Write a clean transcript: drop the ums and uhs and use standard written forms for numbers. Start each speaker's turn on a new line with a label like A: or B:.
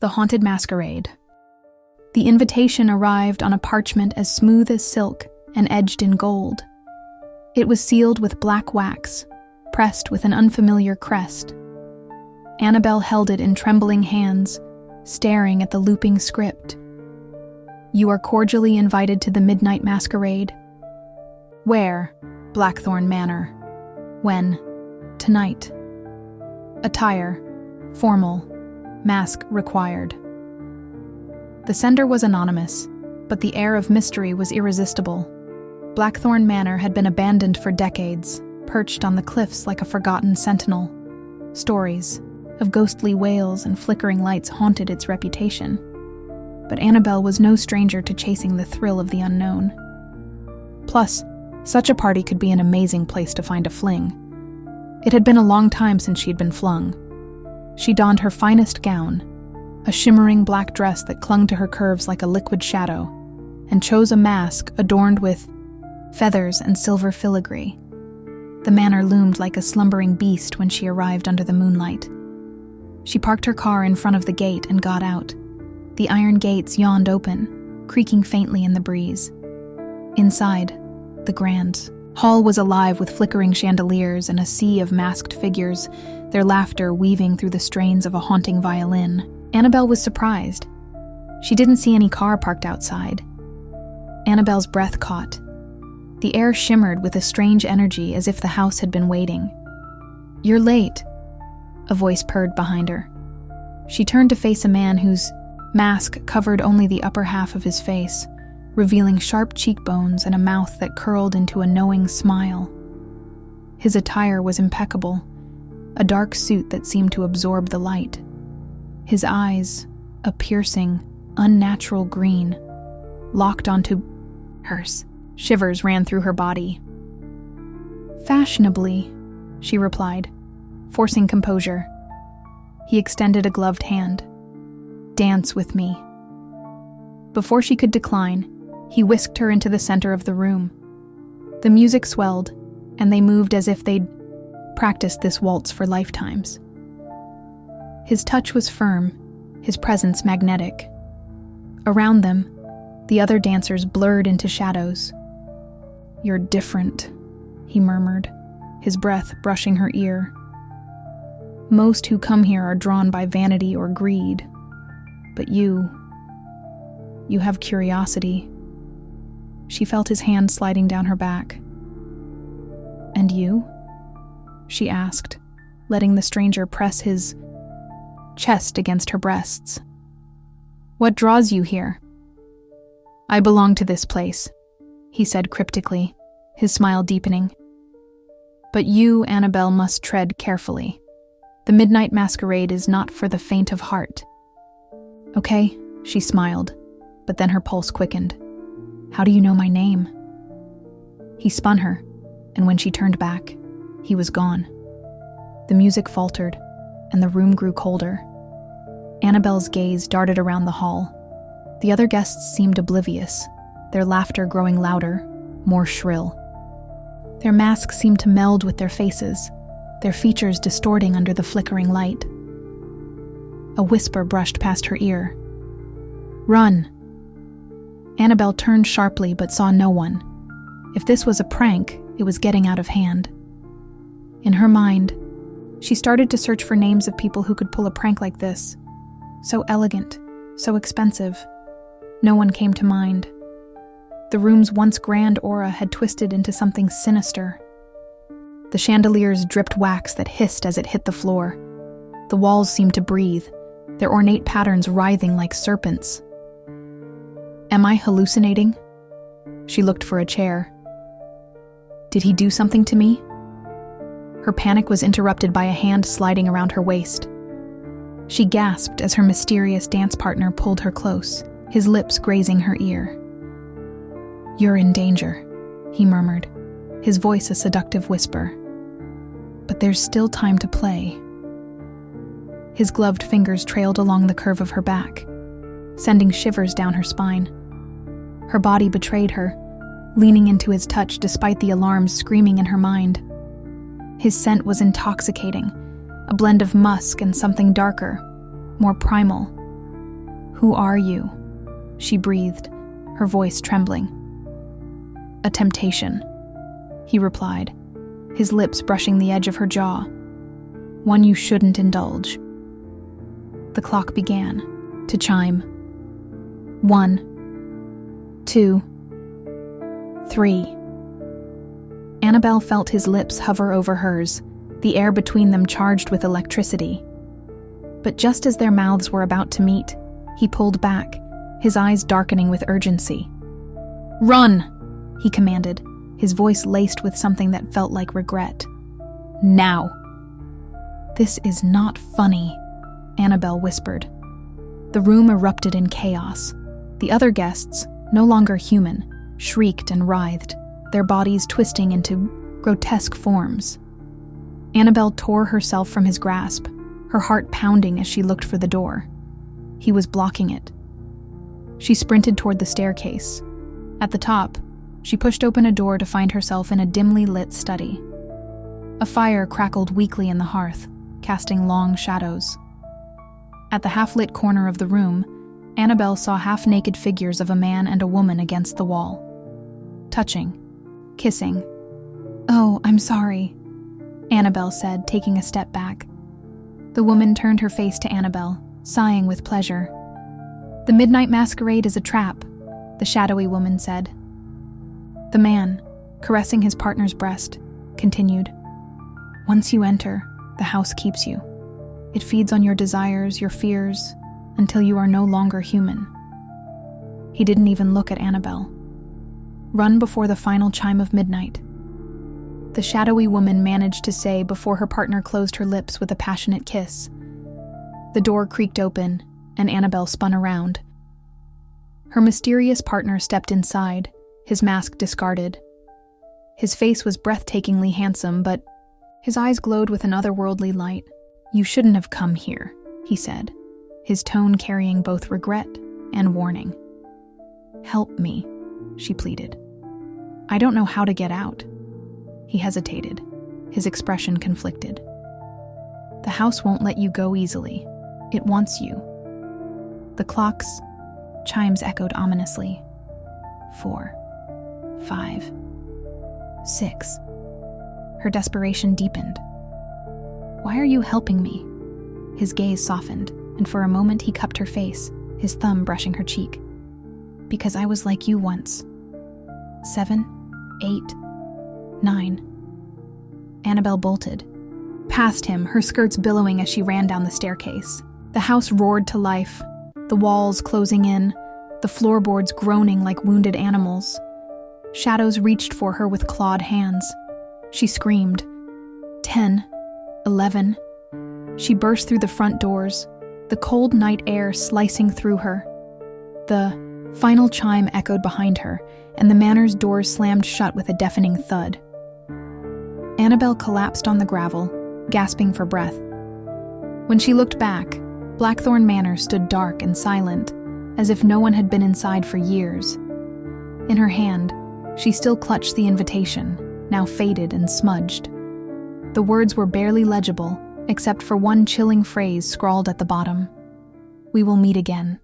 A: The Haunted Masquerade. The invitation arrived on a parchment as smooth as silk and edged in gold. It was sealed with black wax, pressed with an unfamiliar crest. Annabelle held it in trembling hands, staring at the looping script. You are cordially invited to the midnight masquerade. Where? Blackthorn Manor. When? Tonight. Attire: formal. Mask required. The sender was anonymous, but the air of mystery was irresistible. Blackthorn Manor had been abandoned for decades, perched on the cliffs like a forgotten sentinel. Stories of ghostly wails and flickering lights haunted its reputation. But Annabelle was no stranger to chasing the thrill of the unknown. Plus, such a party could be an amazing place to find a fling. It had been a long time since she'd been flung. She donned her finest gown, a shimmering black dress that clung to her curves like a liquid shadow, and chose a mask adorned with feathers and silver filigree. The manor loomed like a slumbering beast when she arrived under the moonlight. She parked her car in front of the gate and got out. The iron gates yawned open, creaking faintly in the breeze. Inside, the grand hall was alive with flickering chandeliers and a sea of masked figures, their laughter weaving through the strains of a haunting violin. Annabelle was surprised. She didn't see any car parked outside. Annabelle's breath caught. The air shimmered with a strange energy as if the house had been waiting. "You're late," a voice purred behind her. She turned to face a man whose mask covered only the upper half of his face, revealing sharp cheekbones and a mouth that curled into a knowing smile. His attire was impeccable, a dark suit that seemed to absorb the light. His eyes, a piercing, unnatural green, locked onto hers. Shivers ran through her body. "Fashionably," she replied, forcing composure. He extended a gloved hand. "Dance with me." Before she could decline, he whisked her into the center of the room. The music swelled, and they moved as if they'd practiced this waltz for lifetimes. His touch was firm, his presence magnetic. Around them, the other dancers blurred into shadows. "You're different," he murmured, his breath brushing her ear. "Most who come here are drawn by vanity or greed, but you have curiosity." She felt his hand sliding down her back. "And you?" she asked, letting the stranger press his chest against her breasts. "What draws you here?" "I belong to this place," he said cryptically, his smile deepening. "But you, Annabelle, must tread carefully. The midnight masquerade is not for the faint of heart." "Okay," she smiled, but then her pulse quickened. "How do you know my name?" He spun her, and when she turned back, he was gone. The music faltered, and the room grew colder. Annabelle's gaze darted around the hall. The other guests seemed oblivious, their laughter growing louder, more shrill. Their masks seemed to meld with their faces, their features distorting under the flickering light. A whisper brushed past her ear. "Run!" Annabelle turned sharply but saw no one. If this was a prank, it was getting out of hand. In her mind, she started to search for names of people who could pull a prank like this. So elegant, so expensive. No one came to mind. The room's once grand aura had twisted into something sinister. The chandeliers dripped wax that hissed as it hit the floor. The walls seemed to breathe, their ornate patterns writhing like serpents. Am I hallucinating? She looked for a chair. Did he do something to me? Her panic was interrupted by a hand sliding around her waist. She gasped as her mysterious dance partner pulled her close, his lips grazing her ear. "You're in danger," he murmured, his voice a seductive whisper. "But there's still time to play." His gloved fingers trailed along the curve of her back, sending shivers down her spine. Her body betrayed her, leaning into his touch despite the alarms screaming in her mind. His scent was intoxicating, a blend of musk and something darker, more primal, "Who are you?" she breathed, her voice trembling. "A temptation," he replied, his lips brushing the edge of her jaw. "One you shouldn't indulge." The clock began to chime. 1, 2, 3. Annabelle felt his lips hover over hers, the air between them charged with electricity. But just as their mouths were about to meet, he pulled back, his eyes darkening with urgency. "Run!" he commanded, his voice laced with something that felt like regret. "Now!" "This is not funny," Annabelle whispered. The room erupted in chaos. The other guests, no longer human, shrieked and writhed, their bodies twisting into grotesque forms. Annabelle tore herself from his grasp, her heart pounding as she looked for the door. He was blocking it. She sprinted toward the staircase. At the top, she pushed open a door to find herself in a dimly lit study. A fire crackled weakly in the hearth, casting long shadows. At the half-lit corner of the room, Annabelle saw half-naked figures of a man and a woman against the wall. Touching. Kissing. "Oh, I'm sorry," Annabelle said, taking a step back. The woman turned her face to Annabelle, sighing with pleasure. "The midnight masquerade is a trap," the shadowy woman said. The man, caressing his partner's breast, continued, "Once you enter, the house keeps you. It feeds on your desires, your fears, until you are no longer human." He didn't even look at Annabelle. "Run before the final chime of midnight," the shadowy woman managed to say before her partner closed her lips with a passionate kiss. The door creaked open, and Annabelle spun around. Her mysterious partner stepped inside, his mask discarded. His face was breathtakingly handsome, but his eyes glowed with an otherworldly light. "You shouldn't have come here," he said, his tone carrying both regret and warning. "Help me," she pleaded. "I don't know how to get out." He hesitated, his expression conflicted. "The house won't let you go easily. It wants you." The clock's chimes echoed ominously. 4, 5, 6. Her desperation deepened. "Why are you helping me?" His gaze softened, and for a moment he cupped her face, his thumb brushing her cheek. "Because I was like you once. 7, 8, 9. Annabelle bolted. Past him, her skirts billowing as she ran down the staircase. The house roared to life, the walls closing in, the floorboards groaning like wounded animals. Shadows reached for her with clawed hands. She screamed. 10, 11. She burst through the front doors, the cold night air slicing through her. The final chime echoed behind her, and the manor's doors slammed shut with a deafening thud. Annabelle collapsed on the gravel, gasping for breath. When she looked back, Blackthorn Manor stood dark and silent, as if no one had been inside for years. In her hand, she still clutched the invitation, now faded and smudged. The words were barely legible, except for one chilling phrase scrawled at the bottom. "We will meet again."